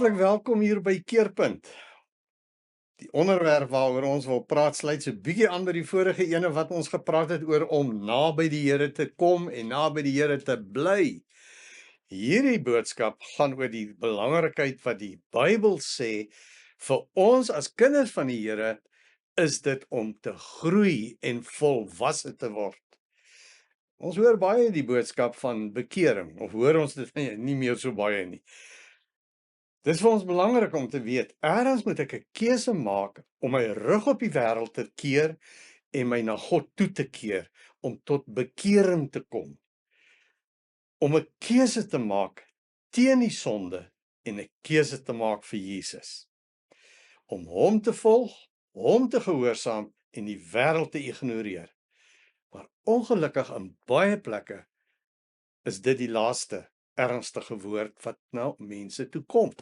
Hartlik welkom hier by Keerpunt. Die onderwerp waaroor ons wil praat sluit so bietjie aan by die vorige ene wat ons gepraat het oor om naby die Here te kom en naby die Here te bly. Hierdie boodskap gaan oor die belangrikheid wat die Bybel sê vir ons as kinders van die Here is dit om te groei en volwasse te word. Ons hoor baie die boodskap van bekering, of hoor ons dit nie meer so baie nie. Dit is vir ons belangrik om te weet, ergens moet ek 'n keuse maak om my rug op die wêreld te keer en my na God toe te keer, om tot bekering te kom. Om 'n keuse te maak teen die sonde en 'n keuse te maak vir Jesus. Om hom te volg, hom te gehoorsaam en die wêreld te ignoreer. Maar ongelukkig in baie plekke is dit die laaste ernstige woord wat na mense toe kom.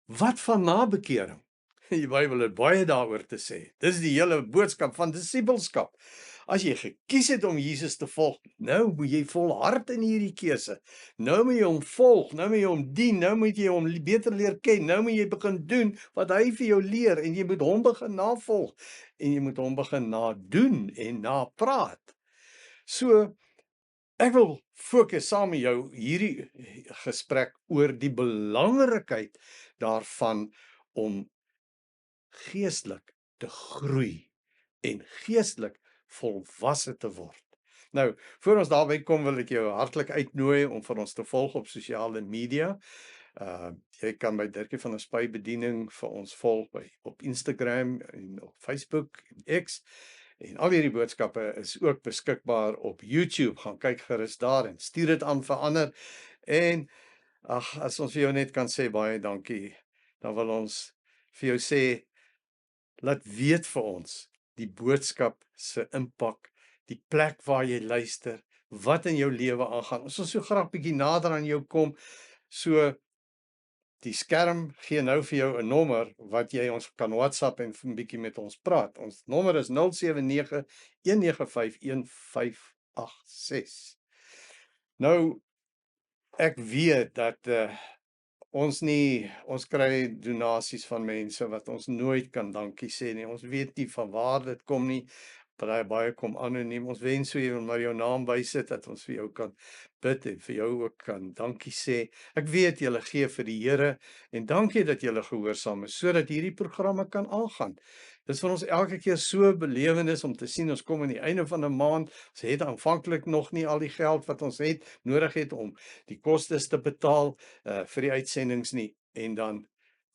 Wat van na bekering? Die Bybel het baie daaroor te sê. Dis die hele boodskap van disippelskap. As jy gekies het om Jesus te volg, nou moet jy volhard in hierdie keuse. Nou moet jy hom volg, nou moet jy hom dien, nou moet jy hom beter leer ken, nou moet jy begin doen wat hy vir jou leer en jy moet hom begin navolg en jy moet hom begin nadoen en napraat. So, ek wil fokus saam met jou hierdie gesprek oor die belangrikheid daarvan om geestelik te groei en geestelik volwasse te word. Nou, voor ons daarby kom wil ek jou hartlik uitnooi om vir ons te volg op sosiale media. Jy kan by Dirkie van der Spy bediening vir ons volg op Instagram en op Facebook en X. En al hierdie boodskappe is ook beskikbaar op YouTube. Gaan kyk gerus daar en stuur dit aan vir ander. En as ons vir jou net kan sê baie dankie, dan wil ons vir jou sê, laat weet vir ons die boodskap se impak, die plek waar jy luister, wat in jou lewe aangaan. Ons wil so graag bietjie nader aan jou kom. So die skerm gee nou vir jou 'n nommer wat jy ons kan WhatsApp en 'n bietjie met ons praat. Ons nommer is 079 195 1586. Nou, ek weet dat ons kry donasies van mense wat ons nooit kan dankie sê nie. Ons weet nie van waar dit kom nie. Baie kom anoniem. Ons wens so jy wil maar jou naam bysit dat ons vir jou kan bid en vir jou ook kan dankie sê. Ek weet julle gee vir die Here en dankie dat julle gehoorsaam is sodat hierdie programme kan aangaan. Dis vir ons elke keer so belewenis om te sien ons kom aan die einde van 'n maand. Ons het aanvanklik nog nie al die geld wat ons nodig het om die kostes te betaal vir die uitsendings nie, en dan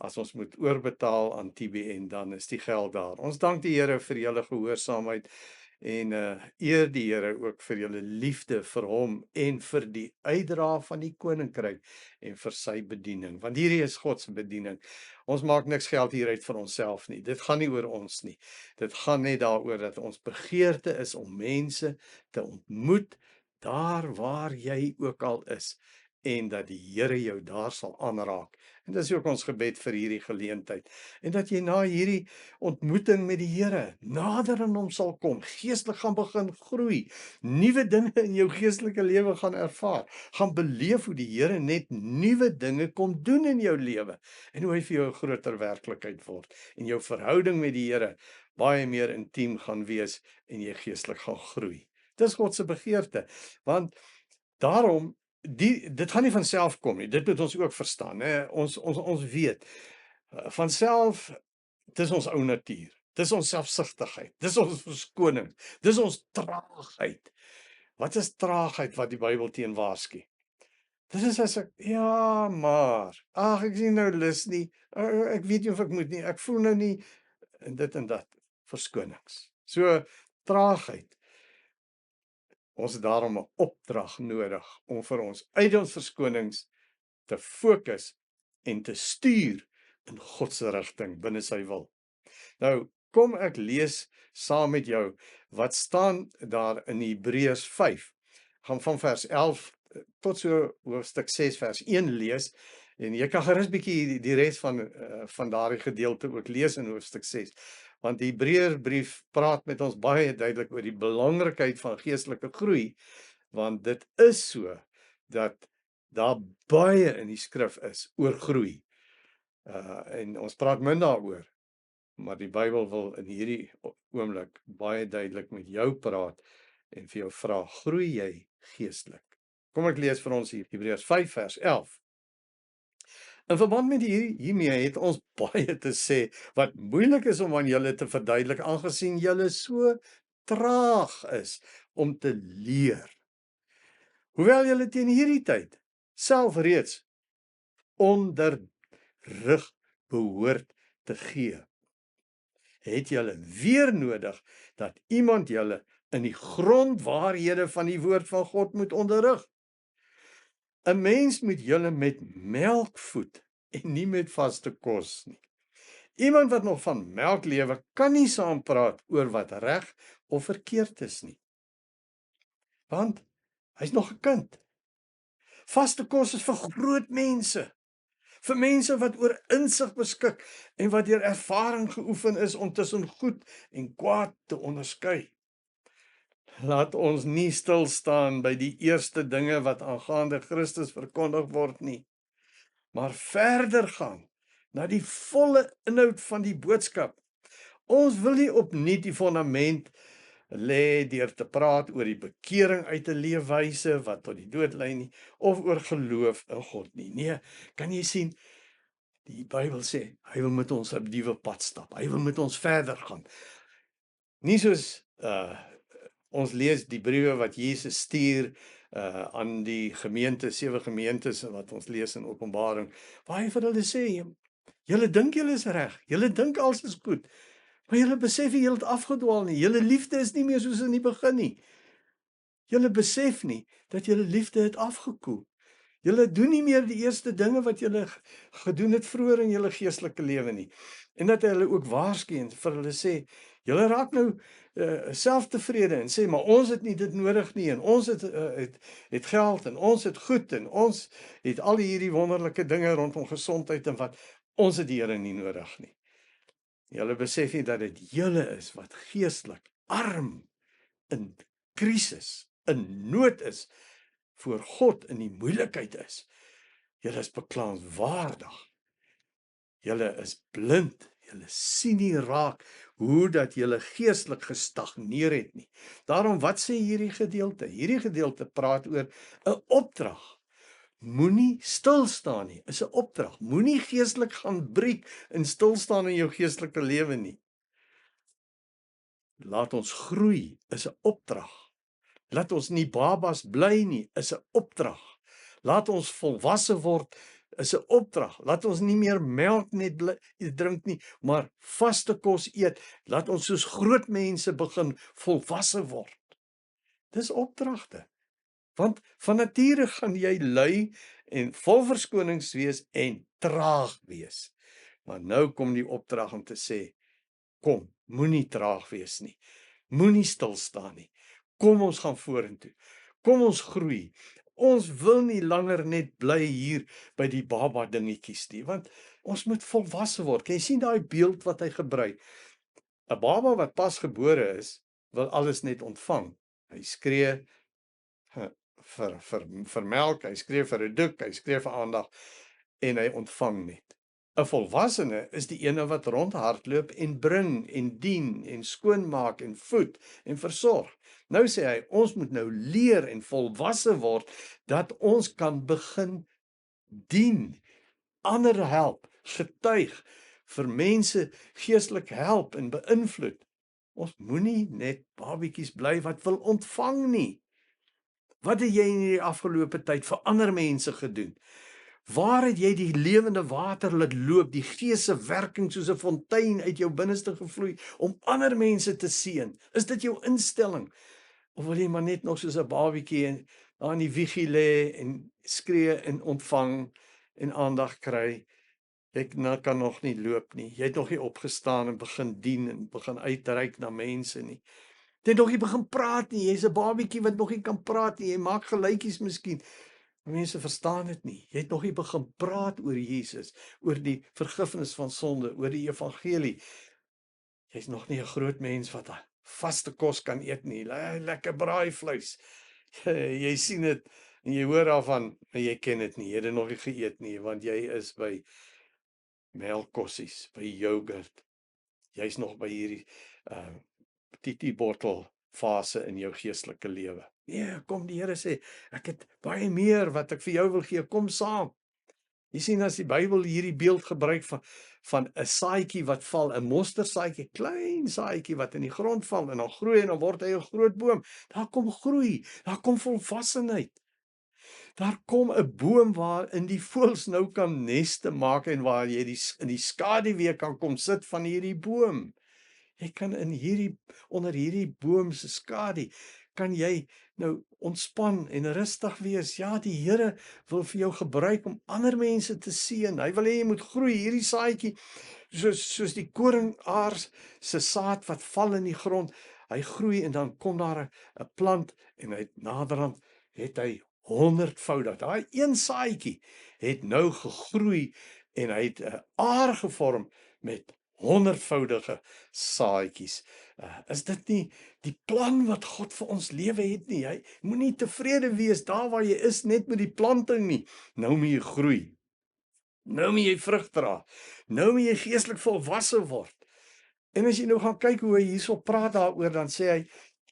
as ons moet oorbetaal aan TBN, dan is die geld daar. Ons dank die Here vir julle gehoorsaamheid en eer die Here ook vir julle liefde vir hom en vir die uitdra van die koninkryk en vir sy bediening, want hierdie is God se bediening. Ons maak niks geld hieruit vir onsself nie. Dit gaan nie oor ons nie. Dit gaan net daaroor dat ons begeerte is om mense te ontmoet daar waar jy ook al is, en dat die Here jou daar sal aanraak. En dis ook ons gebed vir hierdie geleentheid. En dat jy na hierdie ontmoeting met die Here nader aan hom sal kom, geestelik gaan begin groei, nuwe dinge in jou geestelike lewe gaan ervaar, gaan beleef hoe die Here net nuwe dinge kom doen in jou lewe en hoe hy vir jou 'n groter werklikheid word en jou verhouding met die Here baie meer intiem gaan wees en jy geestelik gaan groei. Dis God se begeerte, want daarom dit gaan nie van self kom nie. Dit moet ons ook verstaan, hè. Ons weet van self, dis ons ou natuur. Dis ons selfsugtigheid. Dis ons verskoning. Dis ons traagheid. Wat is traagheid wat die Bybel teen waarsku? Dit is as ek ek sien nou lus nie. Ek weet nie of ek moet nie. Ek voel nou nie en dit en dat. Verskonings. So traagheid. Ons het daarom 'n opdrag nodig om vir ons uit ons verskonings te fokus en te stuur in God se rigting binne sy wil. Nou, kom ek lees saam met jou wat staan daar in Hebreërs 5. Gaan van vers 11 tot so hoofstuk 6 vers 1 lees en jy kan gerus bietjie die res van daardie gedeelte ook lees in hoofstuk 6. Want die Hebreërbrief praat met ons baie duidelik oor die belangrikheid van geestelike groei, want dit is so dat daar baie in die skrif is oor groei. En ons praat min daaroor, maar die Bybel wil in hierdie oomblik baie duidelik met jou praat en vir jou vra, groei jy geestelik? Kom ek lees vir ons hier, Hebreërs 5 vers 11. In verband met hiermee het ons baie te sê wat moeilik is om aan julle te verduidelik, aangesien julle so traag is om te leer. Hoewel julle teen hierdie tyd self reeds onderrig behoort te gee, het julle weer nodig dat iemand julle in die grondwaarhede van die woord van God moet onderrig. 'n Mens moet julle met melk voed en nie met vaste kos nie. Iemand wat nog van melk lewe, kan nie saampraat oor wat reg of verkeerd is nie. Want hy's nog 'n kind. Vaste kos is vir groot mense. Vir mense wat oor insig beskik en wat deur ervaring geoefen is om tussen goed en kwaad te onderskei. Laat ons nie stil staan by die eerste dinge wat aangaande Christus verkondig word nie, maar verder gaan na die volle inhoud van die boodskap. Ons wil nie opnuut die fondament lê deur te praat oor die bekering uit 'n leefwyse wat tot die dood lei nie, of oor geloof in God nie. Nee, kan jy sien, die Bybel sê, hy wil met ons op die pad stap. Hy wil met ons verder gaan. Nie soos ons lees die briewe wat Jesus stuur aan die gemeente, 7 gemeentes wat ons lees in Openbaring, waar hy vir hulle sê, julle dink julle is reg, julle dink alles is goed, maar julle besef nie, julle het afgedwaal nie, julle liefde is nie meer soos in die begin nie. Julle besef nie dat julle liefde het afgekoel. Julle doen nie meer die eerste dinge wat julle gedoen het vroeër in julle geestelike lewe nie. En dat hy hulle ook waarsku en vir hulle sê, julle raak nou selftevrede en sê, maar ons het nie dit nodig nie, en ons het geld, en ons het goed, en ons het al hierdie wonderlike dinge rondom gesondheid en wat, ons het die Here nie nodig nie. Julle besef nie dat dit julle is wat geestelik arm, in krisis, in nood is, voor God in die moeilikheid is. Julle is beklaanswaardig. Julle is blind. Julle sien nie raak hoe dat julle geestelik gestagneer het nie. Daarom, wat sê hierdie gedeelte? Hierdie gedeelte praat oor 'n opdrag. Moenie stil staan nie, is 'n opdrag. Moenie geestelik gaan breek en stil staan in jou geestelike lewe nie. Laat ons groei, is 'n opdrag. Laat ons nie babas bly nie, is 'n opdrag. Laat ons volwasse word, is 'n opdrag. Laat ons nie meer melk net drink nie, maar vaste kos eet. Laat ons soos groot mense begin volwasse word. Dis opdragte. Want van nature gaan jy lui en vol verskonings wees en traag wees. Maar nou kom die opdrag om te sê, kom, moenie traag wees nie. Moenie stil staan nie. Kom ons gaan vorentoe. Kom ons groei. Ons wil nie langer net bly hier by die baba dingetjies nie, want ons moet volwasse word. Kan jy sien daai beeld wat hy gebruik? 'n Baba wat pas gebore is, wil alles net ontvang. Hy skree vir melk, hy skree vir 'n doek, hy skree vir aandag en hy ontvang net. 'n Volwassene is die ene wat rondhardloop en bring en dien en skoonmaak en voed en versorg. Nou sê hy, ons moet nou leer en volwasse word dat ons kan begin dien, ander help, getuig, vir mense geestelik help en beïnvloed. Ons moenie net babietjies bly wat wil ontvang nie. Wat het jy in die afgelope tyd vir ander mense gedoen? Waar het jy die lewende water laat loop, die Gees se werking soos 'n fontein uit jou binneste gevloei om ander mense te seën? Is dit jou instelling? Of wil jy maar net nog soos 'n babietjie en daar in die wiegie lê en skree en ontvang en aandag kry? Jy kan nog nie loop nie. Jy het nog nie opgestaan en begin dien en begin uitreik na mense nie. Jy het nog nie begin praat nie. Jy's 'n babietjie wat nog nie kan praat nie. Jy maak geluitjies miskien. Mense verstaan dit nie. Jy het nog nie begin praat oor Jesus, oor die vergifnis van sonde, oor die evangelie. Jy's nog nie 'n groot mens wat vaste kos kan eet nie. Lekker braaivleis. Jy sien dit En jy hoor daarvan, maar jy ken dit nie, jy het dit nog nie geëet nie, want jy is by melkkossies, by yoghurt. Jy's nog by hierdie titi bottel fase in jou geestelike lewe. Nee, kom die Here sê, ek het baie meer wat ek vir jou wil gee, kom saam. Jy sien as die Bybel hierdie beeld gebruik van 'n saadjie wat val, 'n mosterdsaadjie, klein saadjie wat in die grond val en dan groei en dan word hy 'n groot boom. Daar kom groei, daar kom volwassenheid. Daar kom 'n boom waarin die voëls nou kan neste maak en waar jy in die skaduwee kan kom sit van hierdie boom. Jy kan onder hierdie boom se skadu kan jy nou ontspan en rustig wees. Ja, die Here wil vir jou gebruik om ander mense te seën. Hy wil hê jy moet groei, hierdie saadjie soos die koringaars se saad wat val in die grond. Hy groei en dan kom daar 'n plant en naderhand het hy 100voudig. Daai een saadjie het nou gegroei en hy het 'n aar gevorm met 100voudige saadjies. Is dit nie die plan wat God vir ons lewe het nie? Hy moenie tevrede wees daar waar jy is net met die planting nie. Nou moet jy groei. Nou moet jy vrug dra. Nou moet jy geestelik volwasse word. En as jy nou gaan kyk hoe hy hierso praat daaroor, dan sê hy,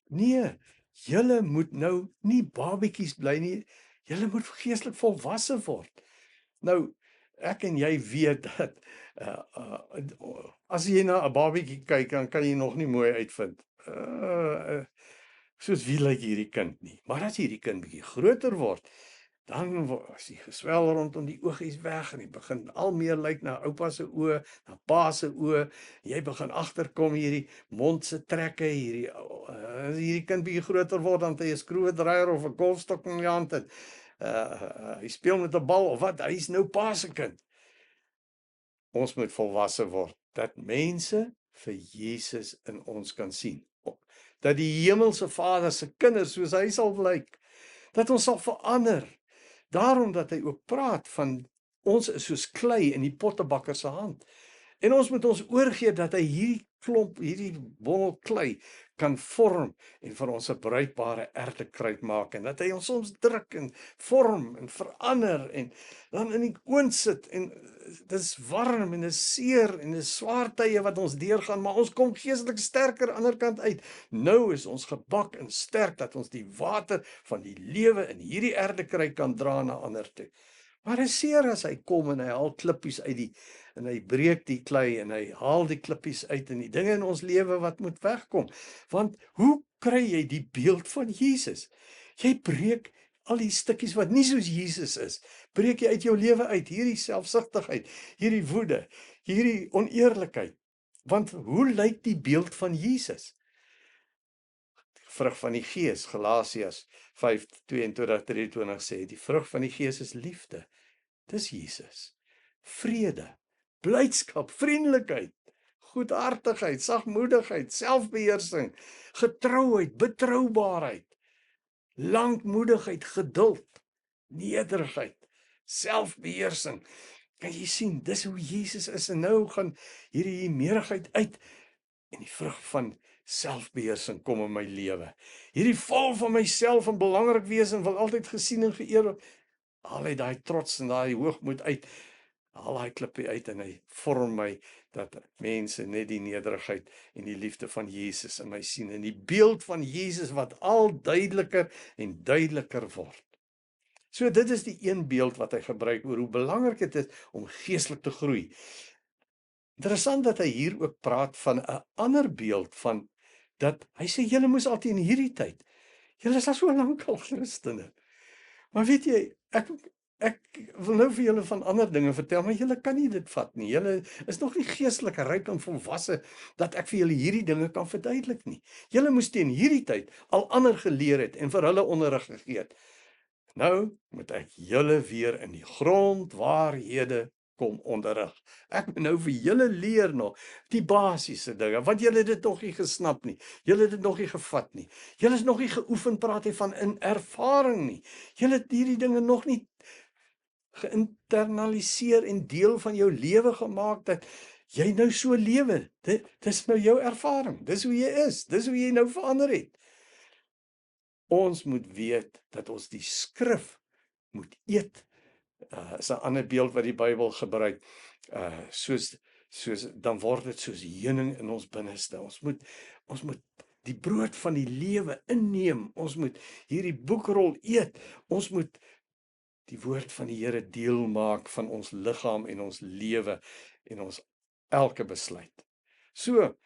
nee, julle moet nou nie babetjies bly nie. Julle moet geestelik volwasse word. Nou, ek en jy weet dat as jy na 'n babietjie kyk, dan kan jy nog nie mooi uitvind. Soos wie lyk hierdie kind nie. Maar as hierdie kind bietjie groter word, dan as hy geswel rondom die oogies weg en hy begin al meer lyk na oupa se oë, na pa se oë. Jy begin agterkom hierdie mond se trekke, as hierdie kind bietjie groter word, dan het hy 'n skroewedraaier of 'n golfstok in die hand en hy speel met 'n bal of wat, hy is nou pa se kind. Ons moet volwasse word, dat mense vir Jesus in ons kan sien. Dat die hemelse Vader se kinders soos hy sal lyk, dat ons sal verander. Daarom dat hy ook praat van ons is soos klei in die pottebakker se hand. En ons moet ons oorgee dat hy hierdie bol klei kan vorm en vir ons 'n bruikbare ertekruid maak en dat hy ons soms druk en vorm en verander en dan in die oond sit en dit is warm en dit is seer en dit is swaar tye wat ons deurgaan, maar ons kom geestelik sterker aan die ander kant uit. Nou is ons gebak en sterk dat ons die water van die lewe in hierdie ertekruid kan dra na ander toe. Maar dit is seer as hy kom en hy haal klippies uit en hy breek die klei en hy haal die klippies uit en die dinge in ons lewe wat moet wegkom. Want hoe kry jy die beeld van Jesus? Jy breek al die stukkies wat nie soos Jesus is, breek jy uit jou lewe uit, hierdie selfsugtigheid, hierdie woede, hierdie oneerlikheid. Want hoe lyk die beeld van Jesus? Vrug van die Gees, Galasiërs 5:22-23 sê, die vrug van die Gees is liefde. Dis Jesus. Vrede, blydskap, vriendelikheid, goedhartigheid, sagmoedigheid, selfbeheersing, getrouheid, betroubaarheid, lankmoedigheid, geduld, nederigheid, selfbeheersing. Kan jy sien, dis hoe Jesus is en nou gaan hierdie meerigheid uit en die vrug van selfbeheersing kom in my lewe. Hierdie vol van myself en belangrik wees en wil altyd gesien en geëer word. Haal hy daai trots en daai hoogmoed uit. Haal daai klippie uit en hy vorm my dat mense net die nederigheid en die liefde van Jesus in my sien en die beeld van Jesus wat al duideliker en duideliker word. So dit is die een beeld wat hy gebruik oor hoe belangrik dit is om geestelik te groei. Interessant dat hy hier ook praat van 'n ander beeld van dat hy sê julle moes altyd in hierdie tyd. Julle is al so lank al Christene. Maar weet jy, ek wil nou vir julle van ander dinge vertel, maar julle kan nie dit vat nie. Julle is nog nie geestelik ryk en volwasse dat ek vir julle hierdie dinge kan verduidelik nie. Julle moes teen hierdie tyd al ander geleer het en vir hulle onderrig gegee het. Nou moet ek julle weer in die grondwaarhede kom onderrig. Ek moet nou vir julle leer nog die basiese dinge, want julle het dit nog nie gesnap nie. Julle het dit nog nie gevat nie. Julle is nog nie geoefen, praat hy van in ervaring nie. Julle het hierdie dinge nog nie geïnternaliseer en deel van jou lewe gemaak dat jy nou so lewe. Dis nou jou ervaring. Dis hoe jy is. Dis hoe jy nou verander het. Ons moet weet dat ons die skrif moet eet. Is 'n ander beeld wat die Bybel gebruik. Soos dan word dit soos heuning in ons binneste. Ons moet die brood van die lewe inneem. Ons moet hierdie boekrol eet. Ons moet die woord van die Here deel maak van ons liggaam en ons lewe en ons elke besluit. So,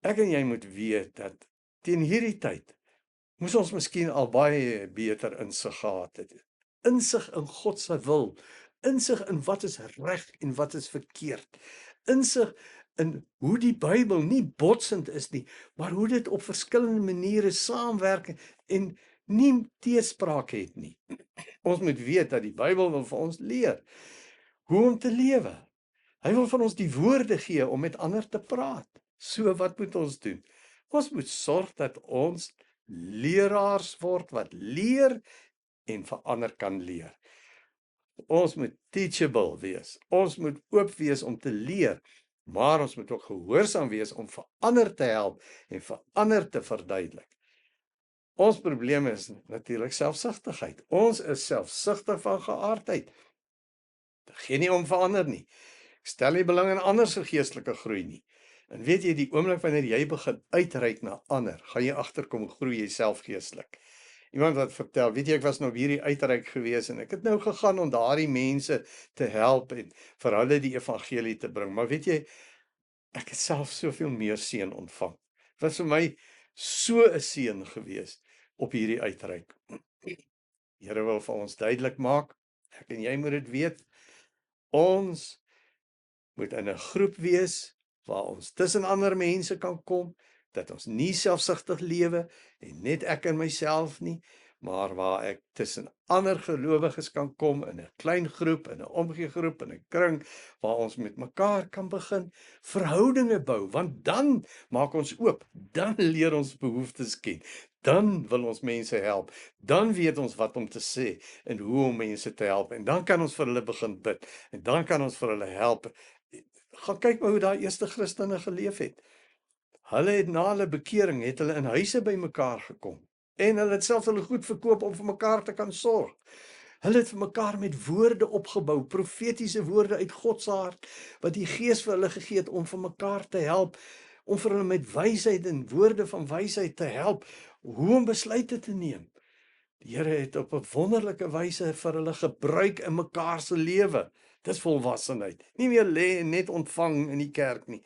ek en jy moet weet dat teen hierdie tyd moes ons miskien al baie beter insig gehad het. Insig in God se wil, insig in wat is reg en wat is verkeerd. Insig in hoe die Bybel nie botsend is nie, maar hoe dit op verskillende maniere saamwerk en nie teespraak het nie. Ons moet weet dat die Bybel wil vir ons leer hoe om te lewe. Hy wil vir ons die woorde gee om met ander te praat. So wat moet ons doen? Ons moet sorg dat ons leraars word wat leer en vir ander kan leer. Ons moet teachable wees. Ons moet oop wees om te leer, maar ons moet ook gehoorsaam wees om vir ander te help en vir ander te verduidelik. Ons probleem is natuurlik selfsugtigheid. Ons is selfsugtig van geaardheid. Dit gee nie om vir ander nie. Ek stel nie belang in ander se geestelike groei nie. En weet jy, die oomblik wanneer jy begin uitreik na ander, gaan jy agterkom groei jy self geestelik. Iemand wat vertel, weet jy, ek was nou hierdie uitreik gewees en ek het nou gegaan om daardie mense te help en vir hulle die evangelie te bring. Maar weet jy, ek het self soveel meer seën ontvang. Dit was vir my so 'n seën gewees op hierdie uitreik. Die Here wil vir ons duidelik maak, ek en jy moet dit weet, ons moet in 'n groep wees waar ons tussen ander mense kan kom, dat ons nie selfsugtig lewe en net ek en myself nie, maar waar ek tussen ander gelowiges kan kom in 'n klein groep, in 'n omgegroep, in 'n kring waar ons met mekaar kan begin verhoudinge bou, want dan maak ons oop, dan leer ons behoeftes ken. Dan wil ons mense help. Dan weet ons wat om te sê en hoe om mense te help en dan kan ons vir hulle begin bid en dan kan ons vir hulle help. Gaan kyk maar hoe daai eerste Christene geleef het. Hulle het na hulle bekering het hulle in huise bymekaar gekom en hulle het self hulle goed verkoop om vir mekaar te kan sorg. Hulle het vir mekaar met woorde opgebou, profetiese woorde uit God se hart wat die Gees vir hulle gegee het om vir mekaar te help, om vir hulle met wysheid en woorde van wysheid te help hoe om besluite te neem. Die Here het op 'n wonderlike wyse vir hulle gebruik in mekaar se lewe. Dis volwassenheid. Nie meer lê en net ontvang in die kerk nie.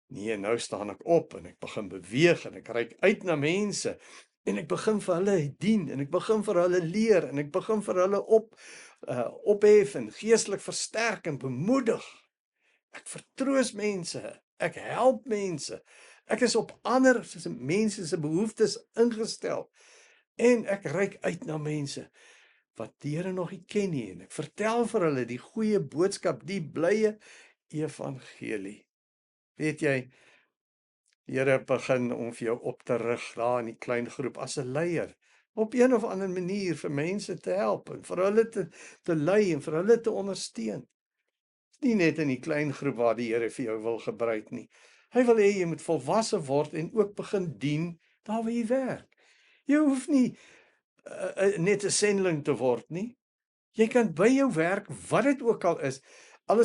Nee, nou staan ek op en ek begin beweeg en ek reik uit na mense en ek begin vir hulle dien en ek begin vir hulle leer en ek begin vir hulle ophef en geestelik versterk en bemoedig. Ek vertroos mense, ek help mense. Ek is op ander mense se behoeftes ingestel en ek reik uit na mense wat die Here nog nie ken nie en ek vertel vir hulle die goeie boodskap, die blye evangelie. Weet jy, die Here begin om vir jou op te rig daar in die klein groep as 'n leier, op een of ander manier vir mense te help en vir hulle te lei en vir hulle te ondersteun. Nie net in die klein groep waar die Here vir jou wil gebruik nie. Hy wil hê jy moet volwasse word en ook begin dien daar waar jy werk. Jy hoef nie net 'n sendeling te word nie. Jy kan by jou werk, wat dit ook al is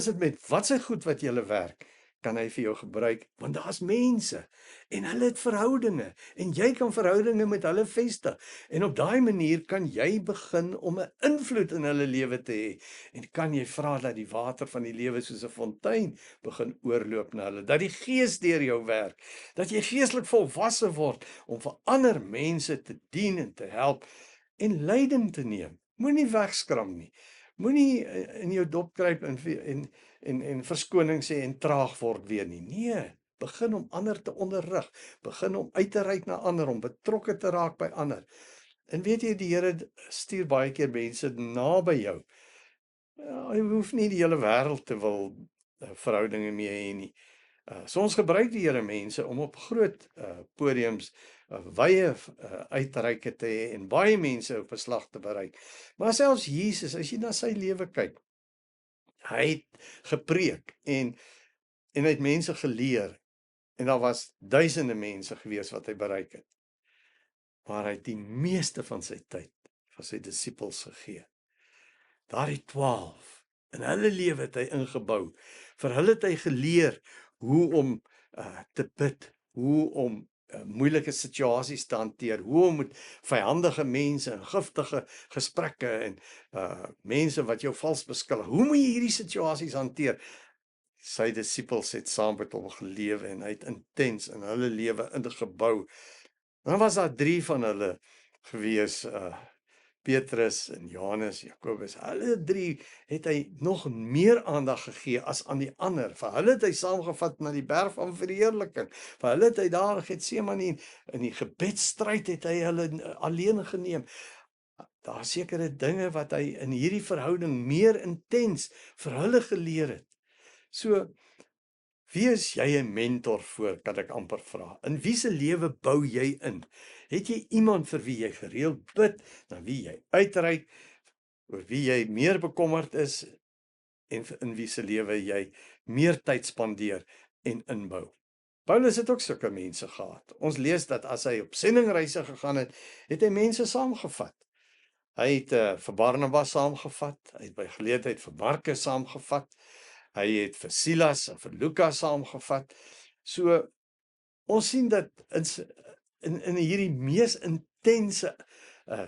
dit met wat sy goed wat jy werk, kan hy vir jou gebruik, want daar's mense en hulle het verhoudinge en jy kan verhoudinge met hulle vestig en op daai manier kan jy begin om 'n invloed in hulle lewe te hê en kan jy vra dat die water van die lewe soos 'n fontein begin oorloop na hulle, dat die Gees deur jou werk, dat jy geestelik volwasse word om vir ander mense te dien en te help en leiding te neem. Moenie wegskram nie. Moenie in jou dop kruip en verskoning sê en traag word weer nie. Nee, begin om ander te onderrig, begin om uit te reik na ander, om betrokke te raak by ander. En weet jy, die Here stuur baie keer mense naby jou. Hy hoef nie die hele wêreld te wil verhoudinge mee hê nie. So ons gebruik die Here mense om op groot podiums wye uitreike te hê en baie mense op 'n slag te bereik. Maar selfs Jesus, as jy na sy lewe kyk, hy het gepreek en hy het mense geleer en daar was duisende mense gewees wat hy bereik het. maar hy het die meeste van sy tyd vir sy disippels gegee. Daardie 12, in hulle lewe het hy ingebou. Vir hulle het hy geleer hoe om te bid, hoe om moeilike situasies te hanteer, hoe om met vyandige mense en giftige gesprekke en mense wat jou vals beskuldig, hoe moet jy hierdie situasies hanteer? Sy disippels het saam met hom gelewe en hy het intens in hulle lewe ingebou. Dan was daar 3 van hulle gewees, Petrus en Johannes, Jakobus. Hulle 3 het hy nog meer aandag gegee as aan die ander. Vir hulle het hy saamgevat na die berg van verheerliking. Vir hulle het hy daar in Getsemane in die gebedsstryd het hy hulle alleen geneem. Daar is sekere dinge wat hy in hierdie verhouding meer intens vir hulle geleer het. So, wie is jy 'n mentor voor, kan ek amper vra? In wie se lewe bou jy in? Het jy iemand vir wie jy gereeld bid, na wie jy uitreik, oor wie jy meer bekommerd is en in wie se lewe jy meer tyd spandeer en inbou? Paulus het ook sulke mense gehad. Ons lees dat as hy op sendingreise gegaan het, het hy mense saamgevat. Hy het vir Barnabas saamgevat, hy het by geleentheid vir Markus saamgevat, hy het vir Silas en vir Lukas saamgevat. So, ons sien dat in hierdie mees intense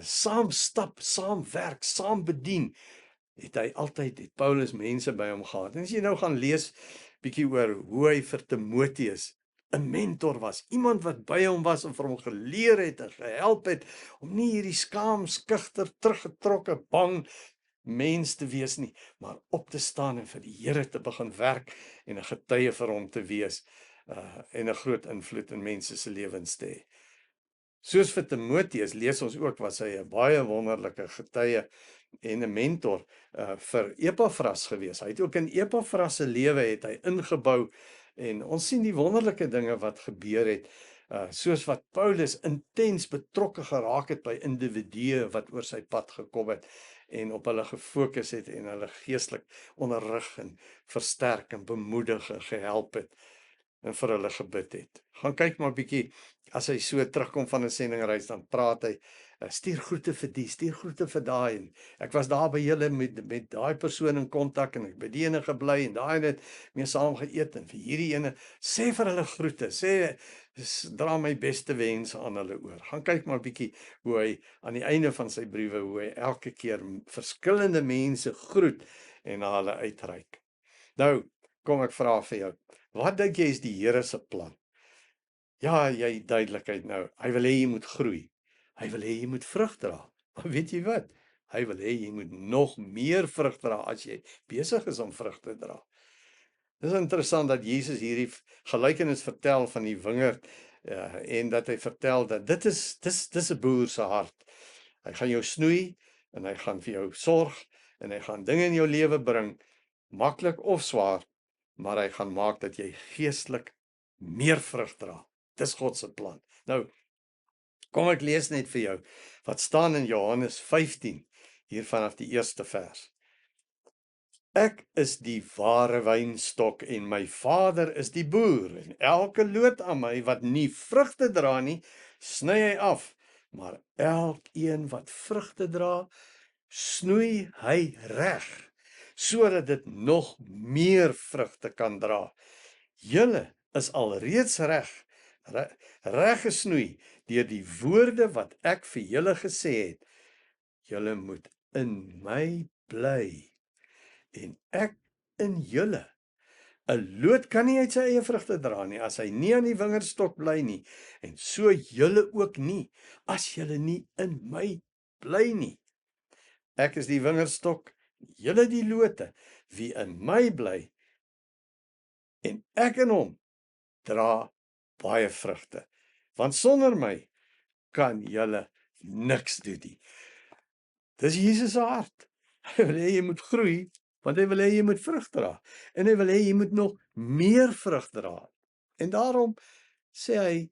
saam stap, saam werk, saam bedien, het Paulus mense by hom gehad. En as jy nou gaan lees bietjie oor hoe hy vir Timoteus 'n mentor was, iemand wat by hom was en vir hom geleer het en gehelp het om nie hierdie skaam, skugter, teruggetrokke, bang mens te wees nie, maar op te staan en vir die Here te begin werk en 'n getuie vir hom te wees en 'n groot invloed in mense se lewens te hê. Soos vir Timoteus lees ons ook was hy 'n baie wonderlike getuie en 'n mentor vir Epafras gewees. Hy het ook in Epafras se lewe het hy ingebou en ons sien die wonderlike dinge wat gebeur het, soos wat Paulus intens betrokke geraak het by individue wat oor sy pad gekom het en op hulle gefokus het en hulle geestelik onderrig en versterk en bemoedig en gehelp het en vir hulle gebid het. Gaan kyk maar bietjie, as hy so terugkom van 'n sendingreis, dan praat hy, stuur groete vir die, stuur groete vir daai, en ek was daar by julle met daai persoon in kontak, en ek by die ene gebly, en daai het mee saam geëet, en vir hierdie ene, sê vir hulle groete, dra my beste wense aan hulle oor. Gaan kyk maar bietjie hoe hy aan die einde van sy briewe, hoe hy elke keer verskillende mense groet en na hulle uitreik. Nou, kom ek vra vir jou, wat dink jy is die Here se plan? Ja, jy duidelikheid nou. Hy wil hê jy moet groei. Hy wil hê jy moet vrug dra. Maar weet jy wat? Hy wil hê jy moet nog meer vrug dra as jy besig is om vrug te dra. Dit is interessant dat Jesus hierdie gelykenis vertel van die wingerd en dat hy vertel dat dit is 'n boer se hart. Hy gaan jou snoei en hy gaan vir jou sorg en hy gaan dinge in jou lewe bring, maklik of swaar, maar hy gaan maak dat jy geestelik meer vrug dra. Dis God se plan. Nou, kom ek lees net vir jou wat staan in Johannes 15, hier vanaf die eerste vers. Ek is die ware wynstok en my Vader is die boer, en elke loot aan my wat nie vrugte dra nie, sny hy af, maar elkeen wat vrugte dra, snoei hy reg, sodat dit nog meer vrugte kan dra. Julle is alreeds reg gesnoei deur die woorde wat ek vir julle gesê het. Julle moet in my bly en ek in julle. 'n Loot kan nie uit sy eie vrugte dra nie as hy nie aan die wingerdstok bly nie, en so julle ook nie as julle nie in my bly nie. Ek is die wingerdstok, julle die lote. Wie in my bly en ek in hom, dra baie vrugte, want sonder my kan julle niks doen nie. Dis Jesus se hart. Hy wil hê jy moet groei, want hy wil hê jy moet vrug dra, en hy wil hê jy moet nog meer vrug dra. En daarom sê hy,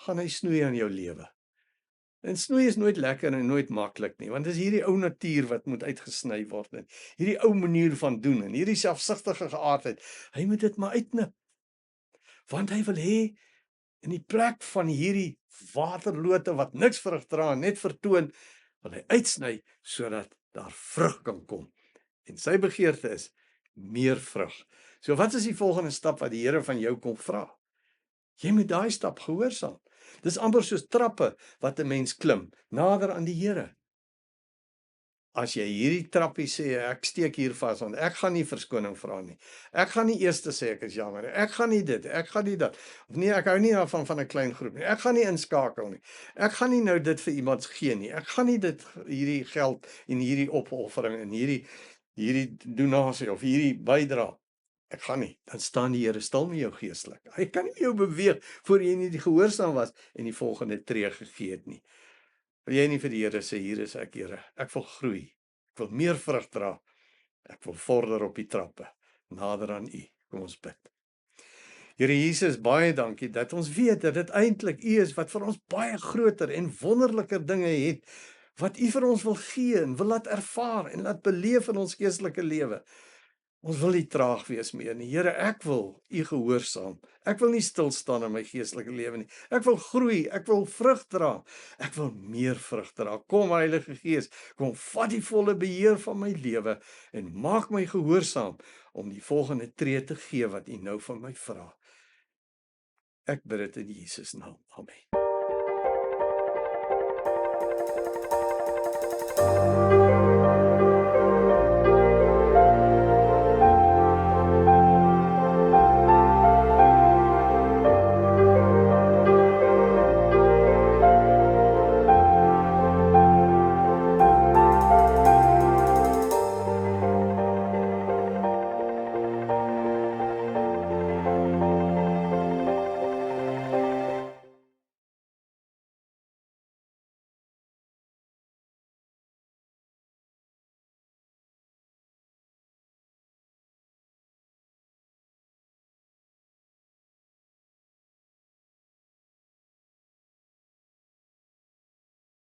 gaan hy snoei aan jou lewe. En snoei is nooit lekker en nooit maklik nie, want dis hierdie ou natuur wat moet uitgesny word, en hierdie ou manier van doen, en hierdie selfsugtige geaardheid, hy moet dit maar uitknip. Want hy wil hê In die plek van hierdie waterlote wat niks vrug dra, net vertoon, wil hy uitsny sodat daar vrug kan kom. En sy begeerte is meer vrug. So wat is die volgende stap wat die Here van jou kom vra? Jy moet daai stap gehoorsaam. Dis amper soos trappe wat 'n mens klim, nader aan die Here. As jy hierdie trappie sê, ek steek hier vas, want ek gaan nie verskoning vra nie. Ek gaan nie eers sê ek is jammer nie. Ek gaan nie dit, ek gaan nie dat. Of nee, ek hou nie daarvan van 'n klein groep nie. Ek gaan nie inskakel nie. Ek gaan nie nou dit vir iemand gee nie. Ek gaan nie hierdie geld en hierdie opoffering en hierdie donasie of hierdie bydra. Ek gaan nie. Dan staan die Here stil met jou geestelik. Hy kan nie jou beweeg voor jy nie die gehoorsaam was en die volgende tree gegee het nie. Wil jy nie vir die Here sê, hier is ek, Here, ek wil groei, ek wil meer vrug dra, ek wil vorder op die trappe, nader aan U. Kom ons bid. Here Jesus, baie dankie dat ons weet dat dit eintlik U is wat vir ons baie groter en wonderliker dinge het, wat U vir ons wil gee en wil laat ervaar en laat beleef in ons geestelike lewe. Ons wil nie traag wees meer nie. Here, ek wil U gehoorsaam. Ek wil nie stil staan in my geestelike lewe nie. Ek wil groei, ek wil vrug dra. Ek wil meer vrug dra. Kom Heilige Gees, kom vat die volle beheer van my lewe en maak my gehoorsaam om die volgende tree te gee wat U nou van my vra. Ek bid dit in Jesus naam. Amen.